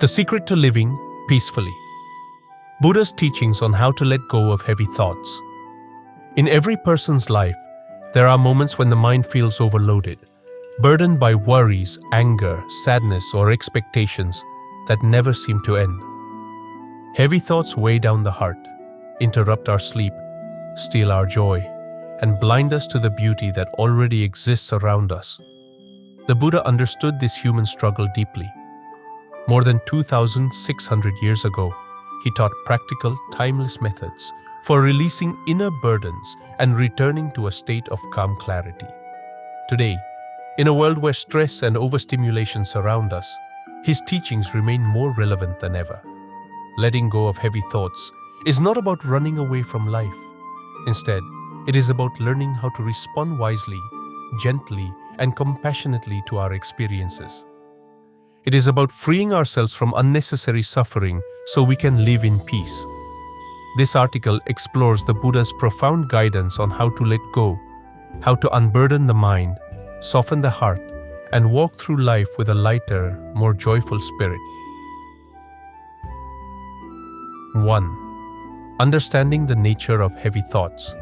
The secret to living peacefully. Buddha's teachings on how to let go of heavy thoughts. In every person's life, there are moments when the mind feels overloaded, burdened by worries, anger, sadness, or expectations that never seem to end. Heavy thoughts weigh down the heart, interrupt our sleep, steal our joy, and blind us to the beauty that already exists around us. The Buddha understood this human struggle deeply. More than 2,600 years ago, he taught practical, timeless methods for releasing inner burdens and returning to a state of calm clarity. Today, in a world where stress and overstimulation surround us, his teachings remain more relevant than ever. Letting go of heavy thoughts is not about running away from life. Instead, it is about learning how to respond wisely, gently, and compassionately to our experiences. It is about freeing ourselves from unnecessary suffering so we can live in peace. This article explores the Buddha's profound guidance on how to let go, how to unburden the mind, soften the heart, and walk through life with a lighter, more joyful spirit. 1. Understanding the nature of heavy thoughts.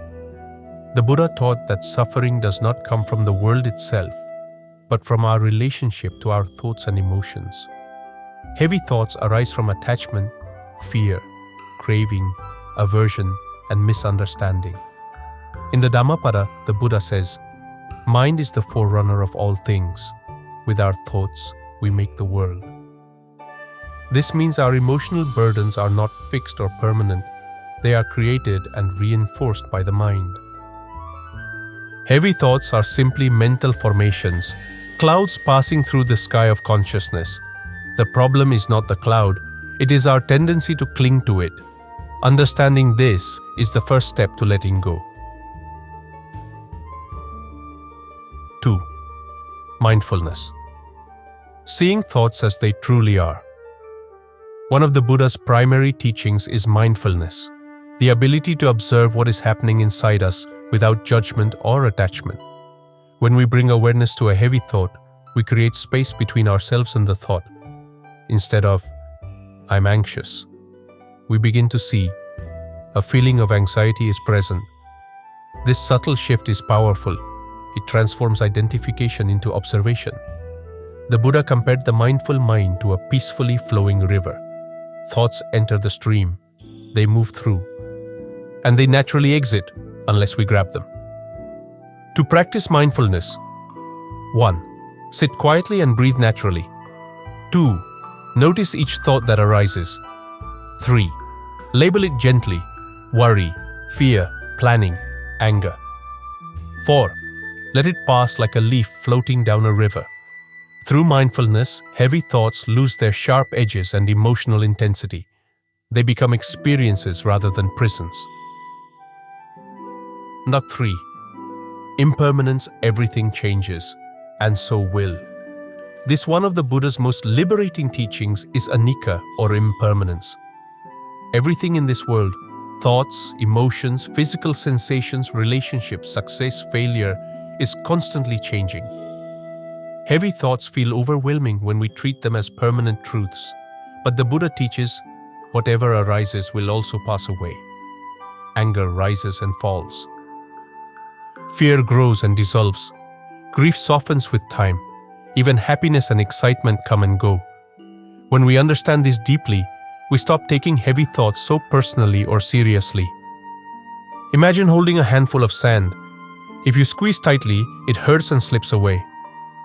The Buddha taught that suffering does not come from the world itself, but from our relationship to our thoughts and emotions. Heavy thoughts arise from attachment, fear, craving, aversion, and misunderstanding. In the Dhammapada, the Buddha says, "Mind is the forerunner of all things. With our thoughts, we make the world." This means our emotional burdens are not fixed or permanent. They are created and reinforced by the mind. Heavy thoughts are simply mental formations, clouds passing through the sky of consciousness. The problem is not the cloud, it is our tendency to cling to it. Understanding this is the first step to letting go. 2. Mindfulness. Seeing thoughts as they truly are. One of the Buddha's primary teachings is mindfulness, the ability to observe what is happening inside us without judgment or attachment. When we bring awareness to a heavy thought, we create space between ourselves and the thought. Instead of, "I'm anxious," we begin to see a feeling of anxiety is present. This subtle shift is powerful. It transforms identification into observation. The Buddha compared the mindful mind to a peacefully flowing river. Thoughts enter the stream, they move through, and they naturally exit unless we grab them. To practice mindfulness: 1. Sit quietly and breathe naturally. 2. Notice each thought that arises. 3. Label it gently: worry, fear, planning, anger. 4. Let it pass like a leaf floating down a river. Through mindfulness, heavy thoughts lose their sharp edges and emotional intensity. They become experiences rather than prisons. 3. Impermanence. Everything changes, and so will. This one of the Buddha's most liberating teachings is anicca, or impermanence. Everything in this world, thoughts, emotions, physical sensations, relationships, success, failure, is constantly changing. Heavy thoughts feel overwhelming when we treat them as permanent truths, but the Buddha teaches whatever arises will also pass away. Anger rises and falls. Fear grows and dissolves. Grief softens with time. Even happiness and excitement come and go. When we understand this deeply, we stop taking heavy thoughts so personally or seriously. Imagine holding a handful of sand. If you squeeze tightly, it hurts and slips away.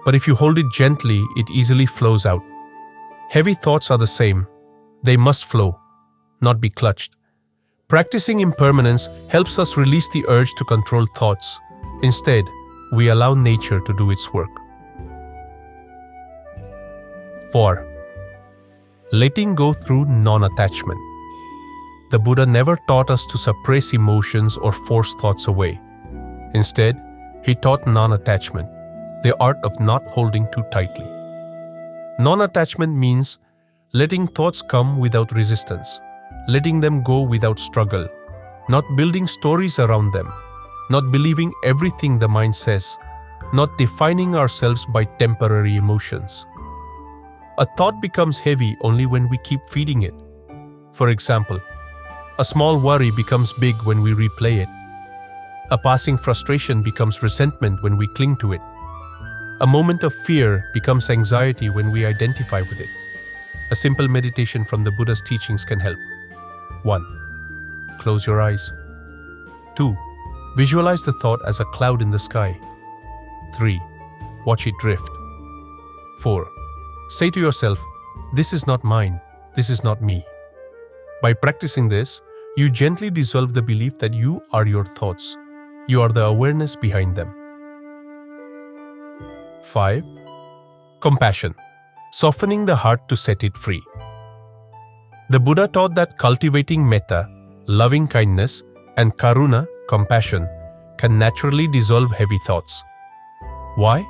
But if you hold it gently, it easily flows out. Heavy thoughts are the same. They must flow, not be clutched. Practicing impermanence helps us release the urge to control thoughts. Instead, we allow nature to do its work. 4. Letting go through non-attachment. The Buddha never taught us to suppress emotions or force thoughts away. Instead, he taught non-attachment, the art of not holding too tightly. Non-attachment means letting thoughts come without resistance, letting them go without struggle, not building stories around them, not believing everything the mind says, not defining ourselves by temporary emotions. A thought becomes heavy only when we keep feeding it. For example, a small worry becomes big when we replay it. A passing frustration becomes resentment when we cling to it. A moment of fear becomes anxiety when we identify with it. A simple meditation from the Buddha's teachings can help. 1. Close your eyes. 2. Visualize the thought as a cloud in the sky. 3. Watch it drift. 4. Say to yourself, "This is not mine, this is not me." By practicing this, you gently dissolve the belief that you are your thoughts. You are the awareness behind them. 5. Compassion. Softening the heart to set it free. The Buddha taught that cultivating metta, loving kindness, and karuna, compassion, can naturally dissolve heavy thoughts. Why?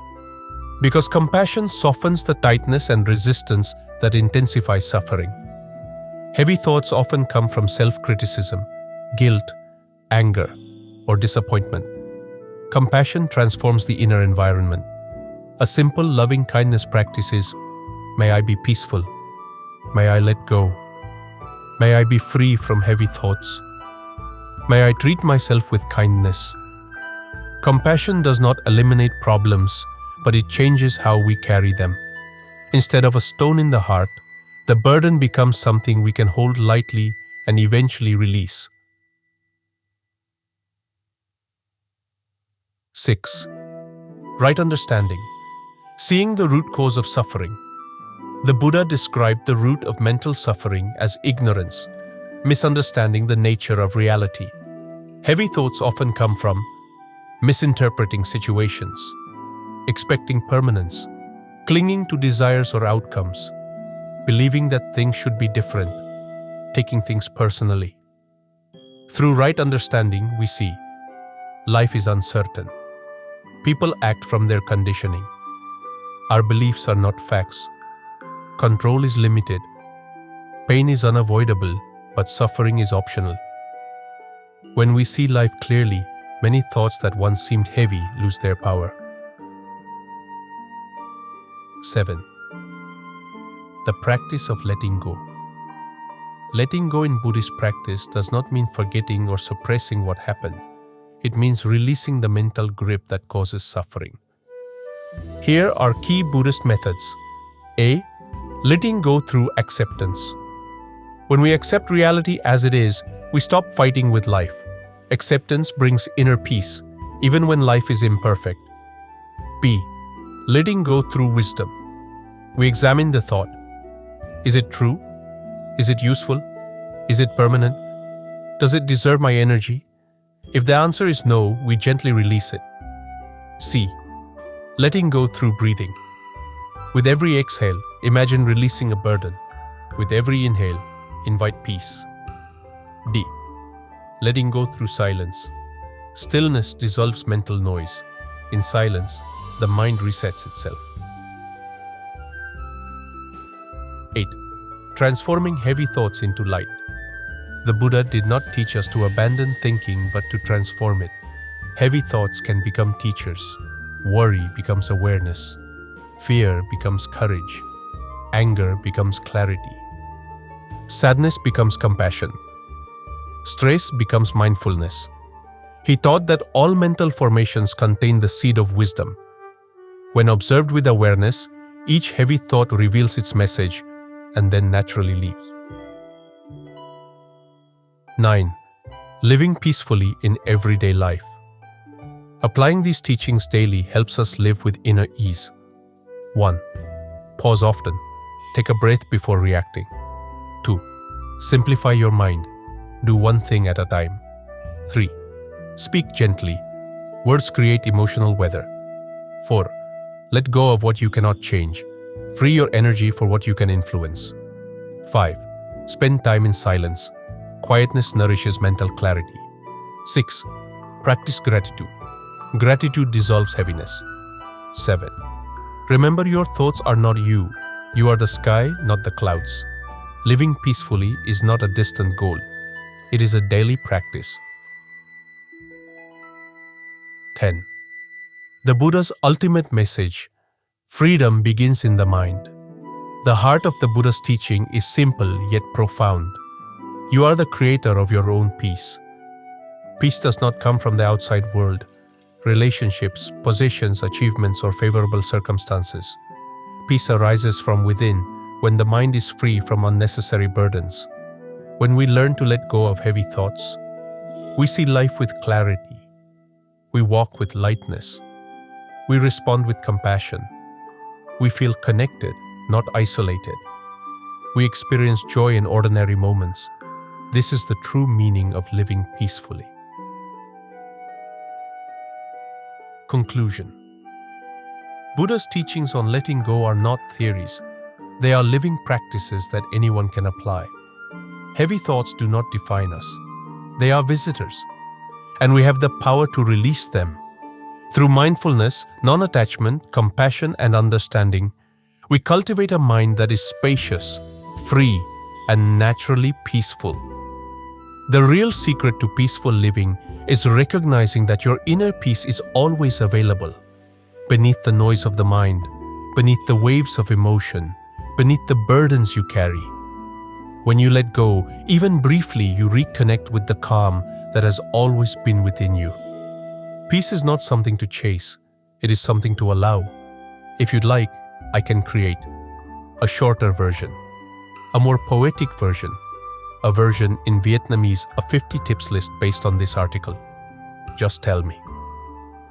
Because compassion softens the tightness and resistance that intensify suffering. Heavy thoughts often come from self-criticism, guilt, anger, or disappointment. Compassion transforms the inner environment. A simple loving kindness practice is, "May I be peaceful. May I let go. May I be free from heavy thoughts. May I treat myself with kindness." Compassion does not eliminate problems, but it changes how we carry them. Instead of a stone in the heart, the burden becomes something we can hold lightly and eventually release. 6. Right understanding. Seeing the root cause of suffering. The Buddha described the root of mental suffering as ignorance, misunderstanding the nature of reality. Heavy thoughts often come from misinterpreting situations, expecting permanence, clinging to desires or outcomes, believing that things should be different, taking things personally. Through right understanding, we see life is uncertain. People act from their conditioning. Our beliefs are not facts. Control is limited. Pain is unavoidable, but suffering is optional. When we see life clearly, many thoughts that once seemed heavy lose their power. 7. The practice of letting go. Letting go in Buddhist practice does not mean forgetting or suppressing what happened. It means releasing the mental grip that causes suffering. Here are key Buddhist methods. A. Letting go through acceptance. When we accept reality as it is, we stop fighting with life. Acceptance brings inner peace, even when life is imperfect. B. Letting go through wisdom. We examine the thought. Is it true? Is it useful? Is it permanent? Does it deserve my energy? If the answer is no, we gently release it. C. Letting go through breathing. With every exhale, imagine releasing a burden. With every inhale, invite peace. D. Letting go through silence. Stillness dissolves mental noise. In silence, the mind resets itself. 8. Transforming heavy thoughts into light. The Buddha did not teach us to abandon thinking but to transform it. Heavy thoughts can become teachers. Worry becomes awareness. Fear becomes courage. Anger becomes clarity. Sadness becomes compassion. Stress becomes mindfulness. He taught that all mental formations contain the seed of wisdom. When observed with awareness, each heavy thought reveals its message and then naturally leaves. 9. Living peacefully in everyday life. Applying these teachings daily helps us live with inner ease. 1. Pause often. Take a breath before reacting. 2. Simplify your mind. Do one thing at a time. 3. Speak gently. Words create emotional weather. 4. Let go of what you cannot change. Free your energy for what you can influence. 5. Spend time in silence. Quietness nourishes mental clarity. 6. Practice gratitude. Gratitude dissolves heaviness. 7. Remember, your thoughts are not you. You are the sky, not the clouds. Living peacefully is not a distant goal. It is a daily practice. 10. The Buddha's ultimate message: freedom begins in the mind. The heart of the Buddha's teaching is simple yet profound. You are the creator of your own peace. Peace does not come from the outside world, relationships, possessions, achievements, or favorable circumstances. Peace arises from within when the mind is free from unnecessary burdens. When we learn to let go of heavy thoughts, we see life with clarity. We walk with lightness. We respond with compassion. We feel connected, not isolated. We experience joy in ordinary moments. This is the true meaning of living peacefully. Conclusion. Buddha's teachings on letting go are not theories. They are living practices that anyone can apply. Heavy thoughts do not define us. They are visitors, and we have the power to release them. Through mindfulness, non-attachment, compassion, and understanding, we cultivate a mind that is spacious, free, and naturally peaceful. The real secret to peaceful living is recognizing that your inner peace is always available, beneath the noise of the mind, beneath the waves of emotion, beneath the burdens you carry. When you let go, even briefly, you reconnect with the calm that has always been within you. Peace is not something to chase, it is something to allow. If you'd like, I can create a shorter version, a more poetic version, a version in Vietnamese, a 50 tips list based on this article. Just tell me.